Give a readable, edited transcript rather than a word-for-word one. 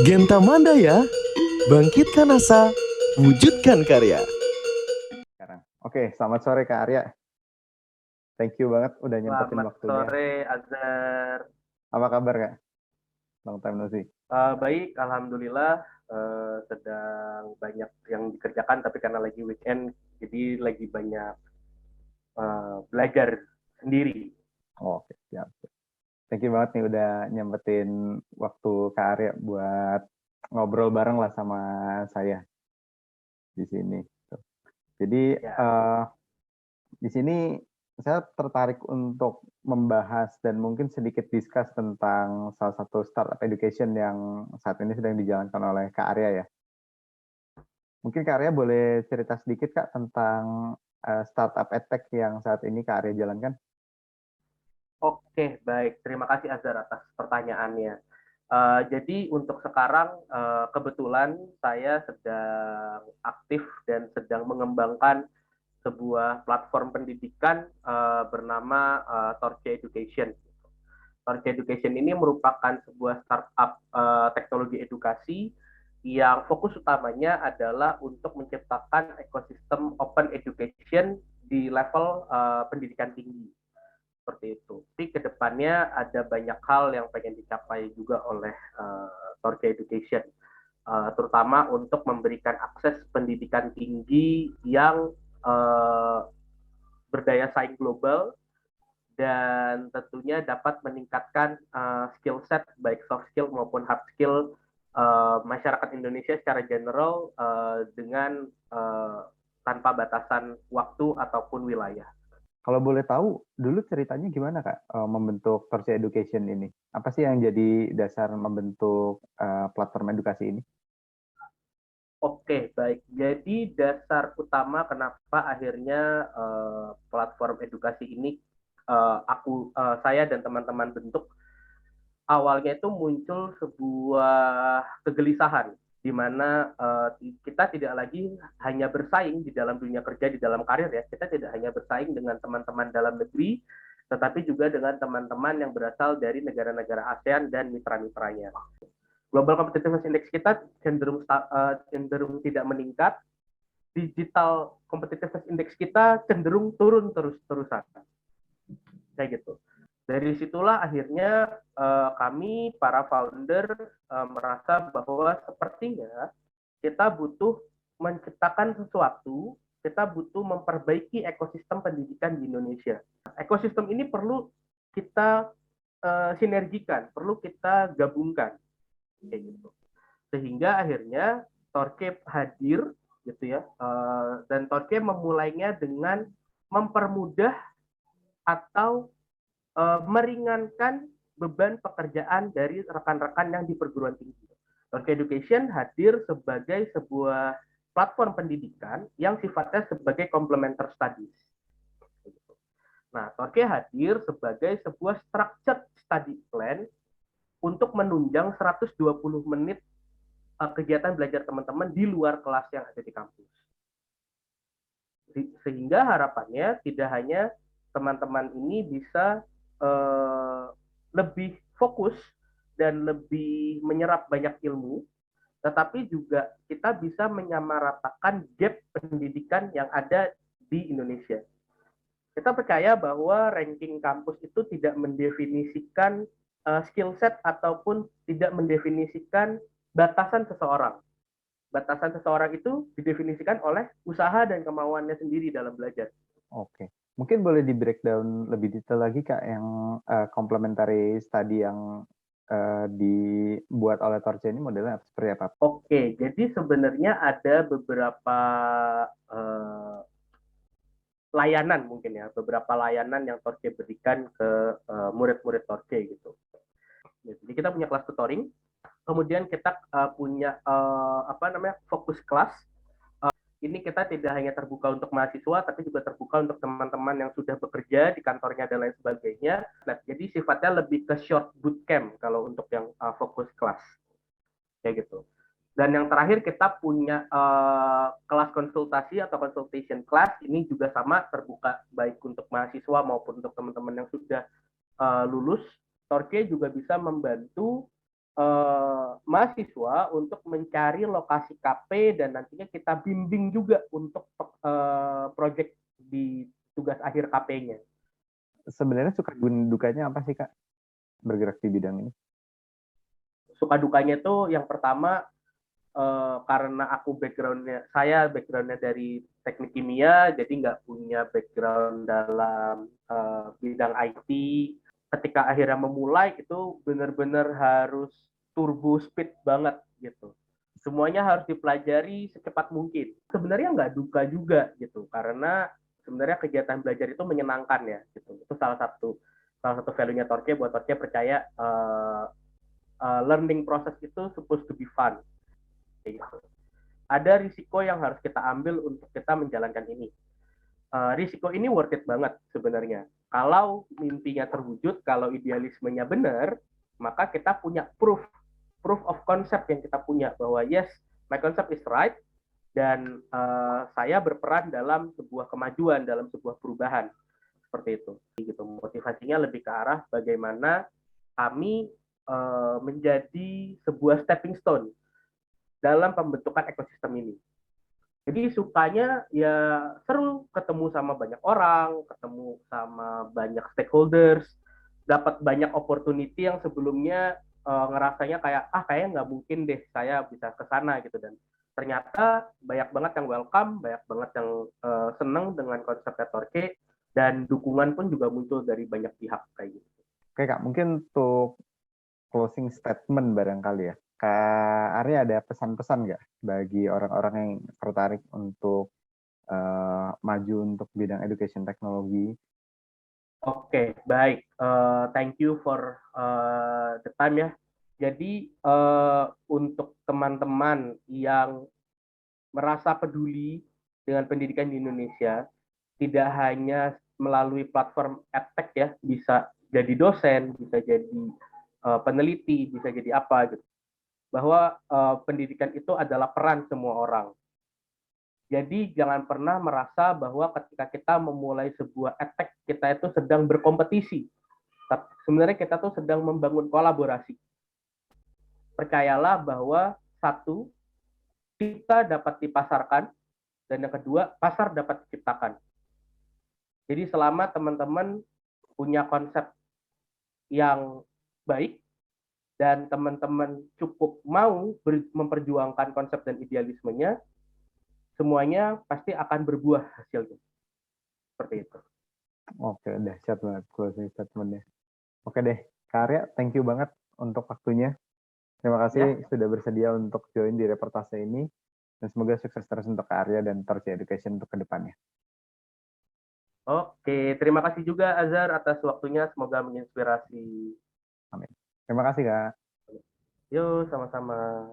Genta Mandaya, bangkitkan asa, wujudkan karya. Sekarang. Oke, selamat sore Kak Arya. Thank you banget udah nyempetin Selamat waktunya. sore, Azhar. Apa kabar Kak? Long time no see. Baik, Alhamdulillah. Sedang banyak yang dikerjakan, tapi karena lagi weekend, jadi lagi banyak belajar sendiri. Oke, siap. Thank you banget nih udah nyempetin waktu Kak Arya buat ngobrol bareng lah sama saya di sini. Jadi Ya. di sini saya tertarik untuk membahas dan mungkin sedikit discuss tentang salah satu startup education yang saat ini sedang dijalankan oleh Kak Arya ya. Mungkin Kak Arya boleh cerita sedikit Kak tentang startup edtech yang saat ini Kak Arya jalankan? Oke, baik. Terima kasih Azhar atas pertanyaannya. Jadi untuk sekarang kebetulan saya sedang aktif dan sedang mengembangkan sebuah platform pendidikan bernama Torche Education. Torche Education ini merupakan sebuah startup teknologi edukasi yang fokus utamanya adalah untuk menciptakan ekosistem open education di level pendidikan tinggi. Seperti itu. Tapi kedepannya ada banyak hal yang pengen dicapai juga oleh Torche Education, terutama untuk memberikan akses pendidikan tinggi yang berdaya saing global dan tentunya dapat meningkatkan skill set baik soft skill maupun hard skill masyarakat Indonesia secara general dengan tanpa batasan waktu ataupun wilayah. Kalau boleh tahu, dulu ceritanya gimana Kak membentuk Torch Education ini? Apa sih yang jadi dasar membentuk platform edukasi ini? Oke, baik. Jadi dasar utama kenapa akhirnya platform edukasi ini saya dan teman-teman bentuk, awalnya itu muncul sebuah kegelisahan di mana kita tidak lagi hanya bersaing di dalam dunia kerja, di dalam karir ya. Kita tidak hanya bersaing dengan teman-teman dalam negeri, tetapi juga dengan teman-teman yang berasal dari negara-negara ASEAN dan mitra-mitranya. Global Competitiveness Index kita cenderung tidak meningkat, digital competitiveness index kita cenderung turun terus-terusan. Kayak gitu. Dari situlah akhirnya kami para founder merasa bahwa sepertinya kita butuh menciptakan sesuatu, kita butuh memperbaiki ekosistem pendidikan di Indonesia. Ekosistem ini perlu kita sinergikan, perlu kita gabungkan, kayak gitu. Sehingga akhirnya Torque hadir, gitu ya, dan Torque memulainya dengan mempermudah atau meringankan beban pekerjaan dari rekan-rekan yang di perguruan tinggi. Torque Education hadir sebagai sebuah platform pendidikan yang sifatnya sebagai complementary studies. Nah, Torque hadir sebagai sebuah structured study plan untuk menunjang 120 menit kegiatan belajar teman-teman di luar kelas yang ada di kampus. Sehingga harapannya tidak hanya teman-teman ini bisa lebih fokus dan lebih menyerap banyak ilmu, tetapi juga kita bisa menyamaratakan gap pendidikan yang ada di Indonesia. Kita percaya bahwa ranking kampus itu tidak mendefinisikan skill set ataupun tidak mendefinisikan batasan seseorang. Batasan seseorang itu didefinisikan oleh usaha dan kemauannya sendiri dalam belajar. Oke. Mungkin boleh di breakdown lebih detail lagi Kak yang complementary study yang dibuat oleh Torche ini modelnya seperti apa? Oke, jadi sebenarnya ada beberapa layanan mungkin ya, beberapa layanan yang Torche berikan ke murid-murid Torche gitu. Jadi kita punya kelas tutoring, kemudian kita punya fokus kelas. Ini kita tidak hanya terbuka untuk mahasiswa, tapi juga terbuka untuk teman-teman yang sudah bekerja di kantornya dan lain sebagainya. Nah, jadi sifatnya lebih ke short bootcamp kalau untuk yang fokus kelas, kayak gitu. Dan yang terakhir kita punya kelas konsultasi atau consultation class, ini juga sama terbuka baik untuk mahasiswa maupun untuk teman-teman yang sudah lulus Torque juga bisa membantu mahasiswa untuk mencari lokasi KP dan nantinya kita bimbing juga untuk proyek di tugas akhir KP-nya. Sebenarnya suka dukanya apa sih Kak bergerak di bidang ini? Suka dukanya tuh yang pertama karena aku backgroundnya dari teknik kimia, jadi nggak punya background dalam bidang IT. Ketika akhirnya memulai itu benar-benar harus turbo speed banget gitu. Semuanya harus dipelajari secepat mungkin. Sebenarnya nggak duka juga gitu, karena sebenarnya kegiatan belajar itu menyenangkan ya gitu. Itu salah satu value-nya Torque, buat Torque percaya learning process itu supposed to be fun. Gitu. Ada risiko yang harus kita ambil untuk kita menjalankan ini. Risiko ini worth it banget sebenarnya. Kalau mimpinya terwujud, kalau idealismenya benar, maka kita punya proof of concept yang kita punya bahwa yes, my concept is right dan saya berperan dalam sebuah kemajuan, dalam sebuah perubahan seperti itu. Gitu. Motivasinya lebih ke arah bagaimana kami menjadi sebuah stepping stone dalam pembentukan ekosistem ini. Jadi sukanya ya seru ketemu sama banyak orang, ketemu sama banyak stakeholders, dapat banyak opportunity yang sebelumnya ngerasanya kayak kayaknya nggak mungkin deh saya bisa ke sana gitu, dan ternyata banyak banget yang welcome, banyak banget yang seneng dengan konsep Torque, dan dukungan pun juga muncul dari banyak pihak kayak gitu. Oke Kak, mungkin untuk closing statement barangkali ya. Kak Arya ada pesan-pesan nggak bagi orang-orang yang tertarik untuk maju untuk bidang education teknologi? Oke, baik. Thank you for the time ya. Jadi untuk teman-teman yang merasa peduli dengan pendidikan di Indonesia, tidak hanya melalui platform edtech ya, bisa jadi dosen, bisa jadi peneliti, bisa jadi apa gitu. Bahwa pendidikan itu adalah peran semua orang. Jadi jangan pernah merasa bahwa ketika kita memulai sebuah edtech, kita itu sedang berkompetisi. Tapi sebenarnya kita tuh sedang membangun kolaborasi. Percayalah bahwa satu, kita dapat dipasarkan, dan yang kedua, pasar dapat diciptakan. Jadi selama teman-teman punya konsep yang baik, dan teman-teman cukup mau memperjuangkan konsep dan idealismenya, semuanya pasti akan berbuah hasilnya. Seperti itu. Oke, dahsyat banget closing statementnya. Oke deh, Kak Arya, thank you banget untuk waktunya. Terima kasih sudah bersedia untuk join di reportase ini. Dan semoga sukses terus untuk Kak Arya dan Torque Education untuk kedepannya. Oke, terima kasih juga Azhar atas waktunya. Semoga menginspirasi. Amin. Terima kasih Kak. Yuk, sama-sama.